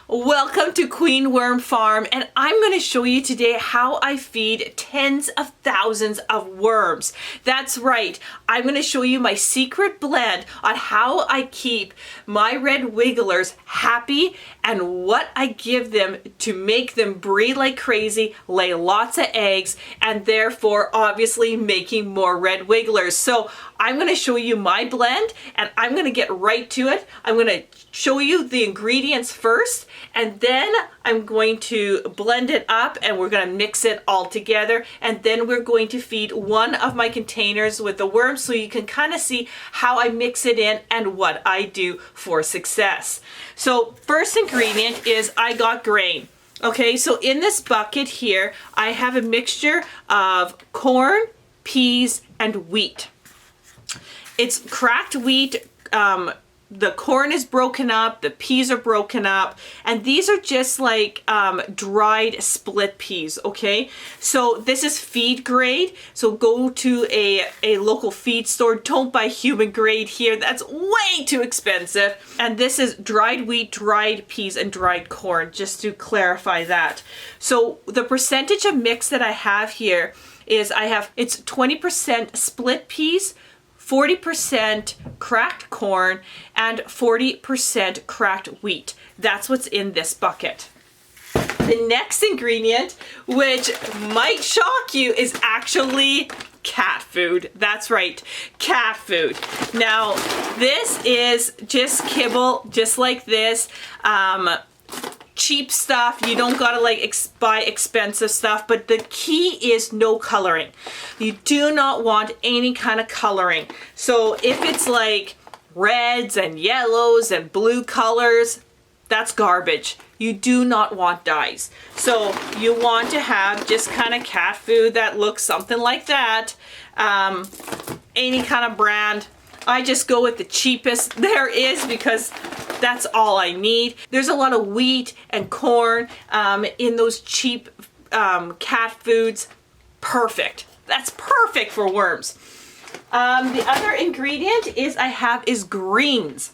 Welcome to Queen Worm Farm, and I'm going to show you today how I feed tens of thousands of worms. That's right, I'm going to show you my secret blend on how I keep my red wigglers happy and what I give them to make them breed like crazy, lay lots of eggs, and therefore obviously making more red wigglers. So I'm going to show you my blend and I'm going to get right to it. I'm going to show you the ingredients first, and then I'm going to blend it up and we're going to mix it all together, and then we're going to feed one of my containers with the worms so you can kind of see how I mix it in and what I do for success. So first ingredient is I got grain. Okay, so in this bucket here I have a mixture of corn, peas, and wheat. It's cracked wheat. The corn is broken up, the peas are broken up, and these are just like dried split peas, okay? So this is feed grade, so go to a local feed store. Don't buy human grade here, that's way too expensive. And this is dried wheat, dried peas, and dried corn, just to clarify that. So the percentage of mix that I have here is it's 20% split peas, 40% cracked corn, and 40% cracked wheat. That's what's in this bucket. The next ingredient, which might shock you, is actually cat food. That's right, cat food. Now, this is just kibble, just like this. Cheap stuff. You don't gotta buy expensive stuff, but the key is no coloring. You do not want any kind of coloring. So if it's like reds and yellows and blue colors, that's garbage. You do not want dyes. So you want to have just kind of cat food that looks something like that. Any kind of brand. I just go with the cheapest there is because that's all I need. There's a lot of wheat and corn in those cheap cat foods. Perfect. That's perfect for worms. The other ingredient is greens.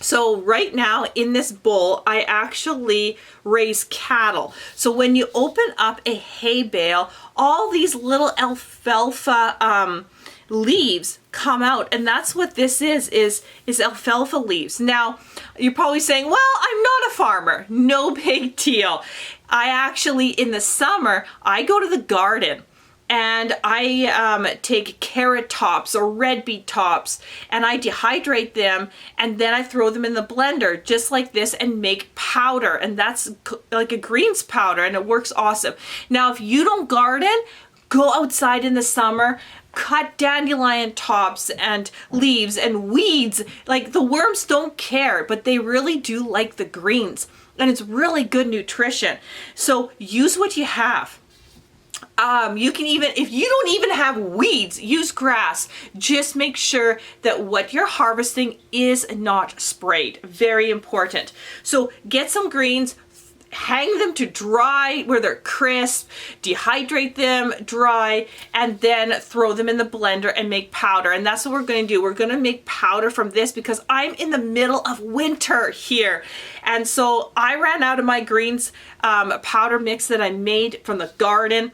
So right now in this bowl, I actually raise cattle. So when you open up a hay bale, all these little alfalfa leaves come out, and that's what this is alfalfa leaves. Now you're probably saying, well, I'm not a farmer. No big deal. I actually, in the summer, I go to the garden and I take carrot tops or red beet tops and I dehydrate them, and then I throw them in the blender just like this and make powder, and that's like a greens powder, and it works awesome. Now if you don't garden, go outside in the summer, cut dandelion tops and leaves and weeds. Like, the worms don't care, but they really do like the greens, and it's really good nutrition. So use what you have. You can even, if you don't even have weeds, use grass. Just make sure that what you're harvesting is not sprayed. Very important. So get some greens, hang them to dry where they're crisp, dehydrate them dry, and then throw them in the blender and make powder. And that's what we're going to do. We're going to make powder from this because I'm in the middle of winter here. And so I ran out of my greens powder mix that I made from the garden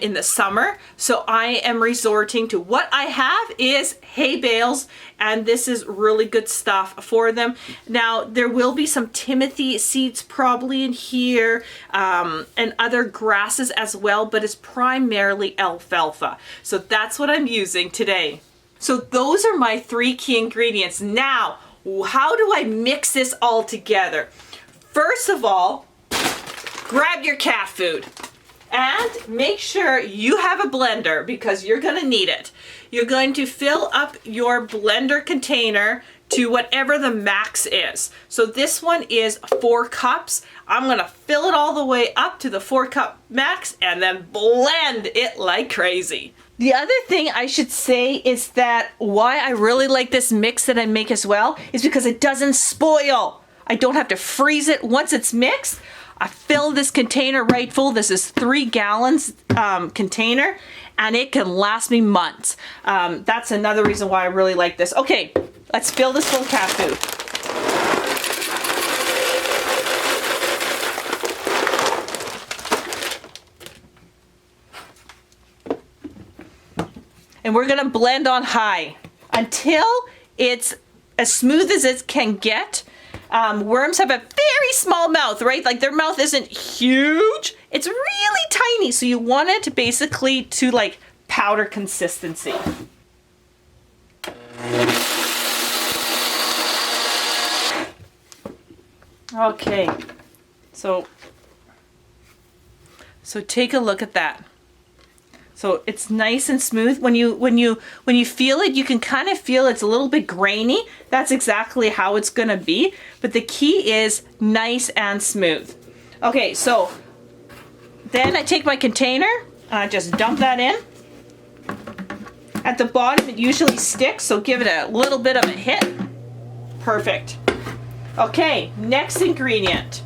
in the summer. So I am resorting to what I have is hay bales, and this is really good stuff for them. Now there will be some Timothy seeds probably in here, and other grasses as well, but it's primarily alfalfa. So that's what I'm using today. So those are my three key ingredients. Now, how do I mix this all together? First of all, grab your cat food. And make sure you have a blender because you're going to need it. You're going to fill up your blender container to whatever the max is. So this one is 4 cups. I'm going to fill it all the way up to the 4-cup max and then blend it like crazy. The other thing I should say is that why I really like this mix that I make as well is because it doesn't spoil. I don't have to freeze it once it's mixed. I fill this container right full. This is 3 gallons container, and it can last me months. That's another reason why I really like this. Okay, let's fill this full of cat food. And we're gonna blend on high until it's as smooth as it can get. Worms have a very small mouth, right? Like their mouth isn't huge. It's really tiny. So you want it to basically to like powder consistency. Okay, so take a look at that. So it's nice and smooth. When you feel it, you can kind of feel it's a little bit grainy. That's exactly how it's gonna be. But the key is nice and smooth. Okay, so then I take my container, just dump that in. At the bottom, it usually sticks, so give it a little bit of a hit. Perfect. Okay, next ingredient.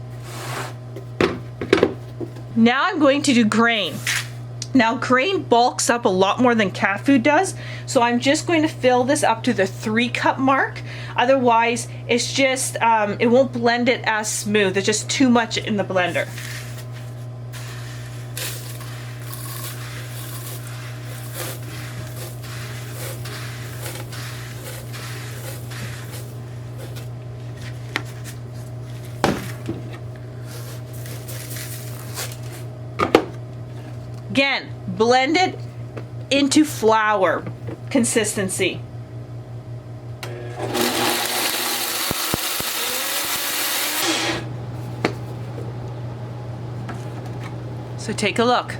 Now I'm going to do grain. Now grain bulks up a lot more than cat food does, so I'm just going to fill this up to the 3-cup mark. Otherwise, it's just, it won't blend it as smooth. There's just too much in the blender. Again, blend it into flour consistency. So take a look.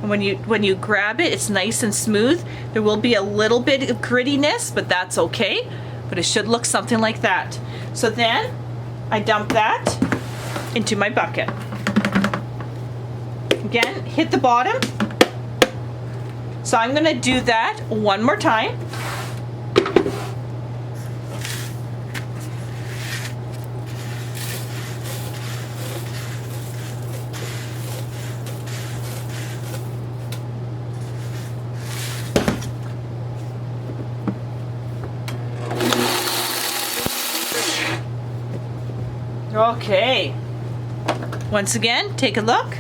And when you grab it, it's nice and smooth. There will be a little bit of grittiness, but that's okay. But it should look something like that. So then I dump that into my bucket. Again, hit the bottom. So I'm gonna do that one more time. Okay. Once again, take a look.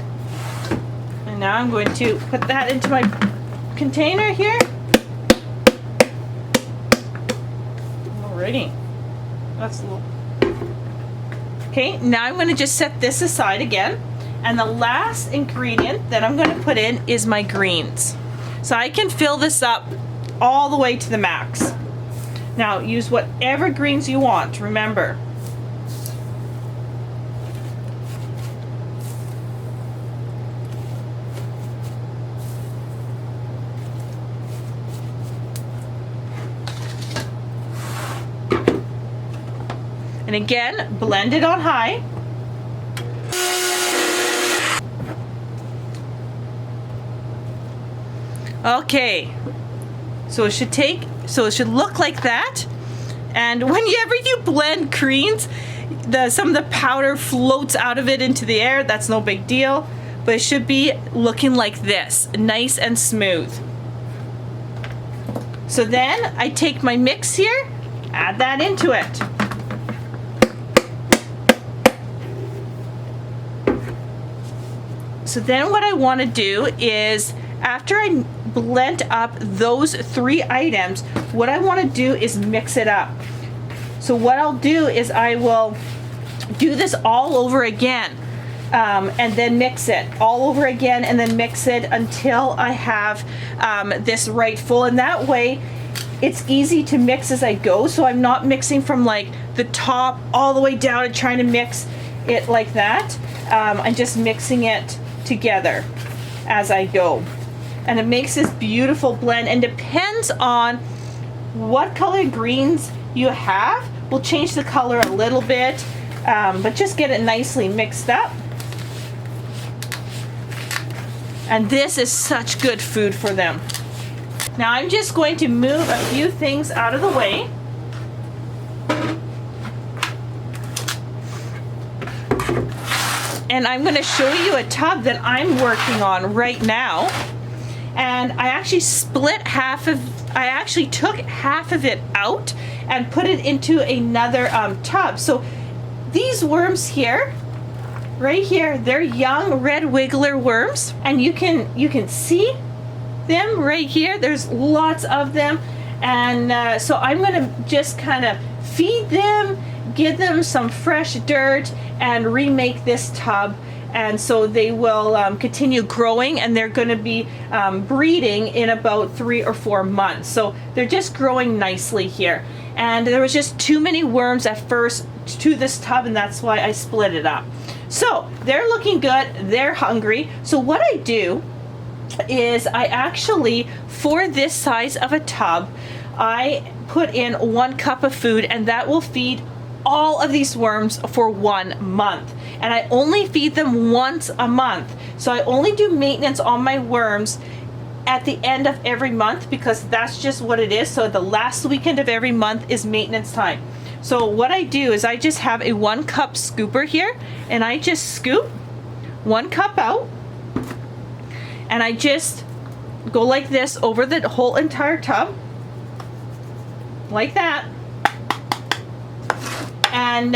And now I'm going to put that into my container here. Alrighty. That's a little... Okay, now I'm going to just set this aside again. And the last ingredient that I'm going to put in is my greens. So I can fill this up all the way to the max. Now use whatever greens you want, remember. And again, blend it on high. Okay, so it should look like that. And whenever you blend greens, some of the powder floats out of it into the air. That's no big deal, but it should be looking like this, nice and smooth. So then I take my mix here, add that into it. So then what I want to do is, after I blend up those 3 items, what I want to do is mix it up. So what I'll do is I will do this all over again, and then mix it all over again, and then mix it until I have this right full. And that way it's easy to mix as I go, so I'm not mixing from like the top all the way down and trying to mix it like that. I'm just mixing it together as I go, and it makes this beautiful blend. And depends on what color greens you have, will change the color a little bit, but just get it nicely mixed up. And this is such good food for them. Now I'm just going to move a few things out of the way. And I'm going to show you a tub that I'm working on right now. And I actually I actually took half of it out and put it into another tub. So these worms here, right here, they're young red wiggler worms, and you can see them right here. There's lots of them. And so I'm gonna just kind of feed them, give them some fresh dirt, and remake this tub. And so they will continue growing, and they're going to be breeding in about 3 or 4 months. So they're just growing nicely here. And there was just too many worms at first to this tub, and that's why I split it up. So they're looking good, they're hungry. So what I do is I actually, for this size of a tub, I put in 1 cup of food, and that will feed all of these worms for 1 month. And I only feed them once a month. So I only do maintenance on my worms at the end of every month, because that's just what it is. So the last weekend of every month is maintenance time. So what I do is I just have a 1 cup scooper here, and I just scoop 1 cup out, and I just go like this over the whole entire tub, like that. And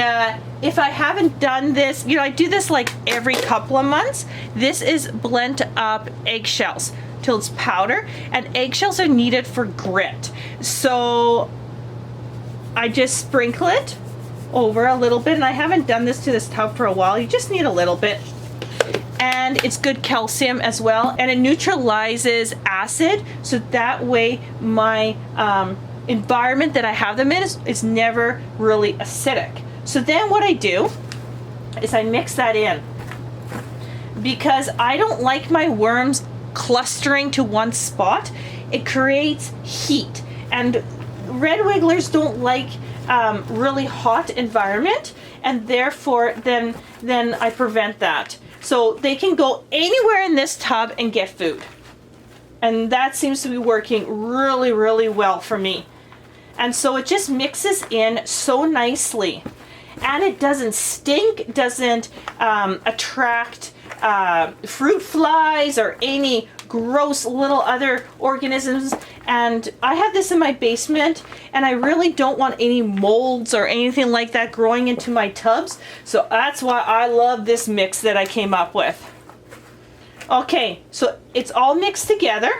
if I haven't done this, you know, I do this like every couple of months. This is blend up eggshells till it's powder, and eggshells are needed for grit. So I just sprinkle it over a little bit, and I haven't done this to this tub for a while. You just need a little bit. And it's good calcium as well, and it neutralizes acid, so that way my environment that I have them in is never really acidic. So then what I do is I mix that in, because I don't like my worms clustering to one spot. It creates heat, and red wigglers don't like really hot environment, and therefore then I prevent that. So they can go anywhere in this tub and get food. And that seems to be working really, really well for me. And so it just mixes in so nicely. And it doesn't stink, doesn't attract fruit flies or any gross little other organisms. And I have this in my basement, and I really don't want any molds or anything like that growing into my tubs. So that's why I love this mix that I came up with. Okay, so it's all mixed together,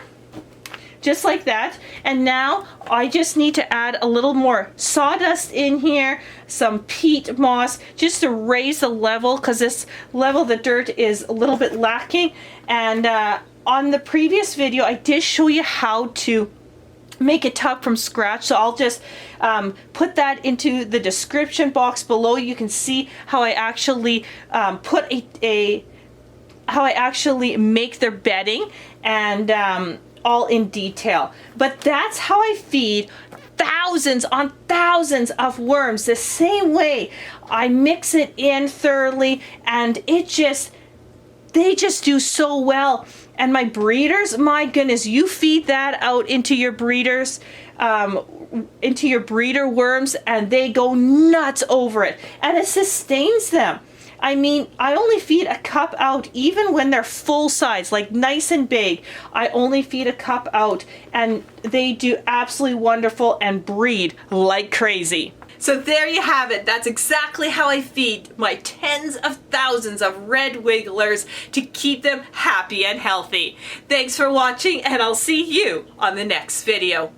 just like that. And now I just need to add a little more sawdust in here, some peat moss, just to raise the level, because this level of the dirt is a little bit lacking. And on the previous video, I did show you how to make a tub from scratch, so I'll just put that into the description box below. You can see how I actually how I actually make their bedding, and all in detail. But that's how I feed thousands on thousands of worms the same way. I mix it in thoroughly, and they just do so well. And my breeders, my goodness, you feed that out into your breeders, into your breeder worms, and they go nuts over it, and it sustains them. I mean, I only feed a cup out even when they're full size, like nice and big. I only feed a cup out, and they do absolutely wonderful and breed like crazy. So there you have it. That's exactly how I feed my tens of thousands of red wigglers to keep them happy and healthy. Thanks for watching, and I'll see you on the next video.